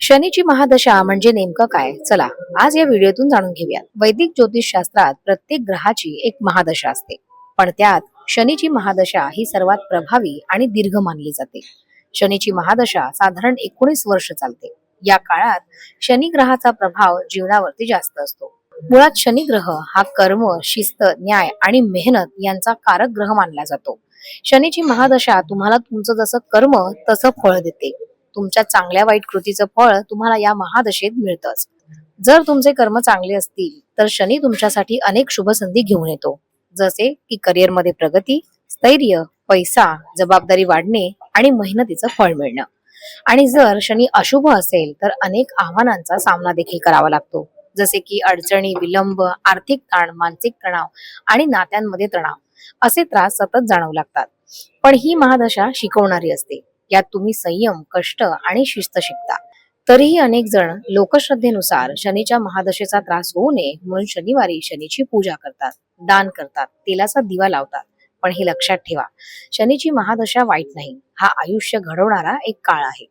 शनीची महादशा म्हणजे नेमकं काय? चला आज या व्हिडिओतून जाणून घेऊया. वैदिक ज्योतिषशास्त्रात प्रत्येक ग्रहाची एक महादशा असते, पण त्यात शनीची महादशा ही सर्वात प्रभावी आणि दीर्घ मानली जाते. शनीची महादशा साधारण 19 वर्ष चालते. या काळात शनी ग्रहाचा प्रभाव जीवनावरती जास्त असतो. मुळात शनी ग्रह हा कर्म, शिस्त, न्याय आणि मेहनत यांचा कारक ग्रह मानला जातो. शनीची महादशा तुम्हाला तुमचं जसं कर्म तसं फळ देते. तुमच्या चांगल्या वाईट कृतीचं फळ तुम्हाला या महादशेत मिळतंच. जर तुमचे कर्म चांगले असतील तर शनी तुमच्यासाठी अनेक शुभ संधी घेऊन येतो, जसे की करिअरमध्ये प्रगती, स्थैर्य, पैसा, जबाबदारी वाढणे आणि मेहनतीचं फळ मिळणं. आणि जर शनी अशुभ असेल तर अनेक आव्हानांचा सामना देखील करावा लागतो, जसे की अडचणी, विलंब, आर्थिक ताण, मानसिक तणाव आणि नात्यांमध्ये तणाव असे त्रास सतत जाणवू लागतात. पण ही महादशा शिकवणारी असते. यात तुम्ही संयम, कष्ट आणि शिस्त शिकता. तरीही अनेक जण लोकश्रद्धेनुसार शनीच्या महादशेचा त्रास होऊ नये म्हणून शनिवारी शनीची पूजा करतात, दान करतात, तेलाचा दिवा लावतात. पण हे लक्षात ठेवा, शनीची महादशा वाईट नाही. हा आयुष्य घडवणारा एक काळ आहे.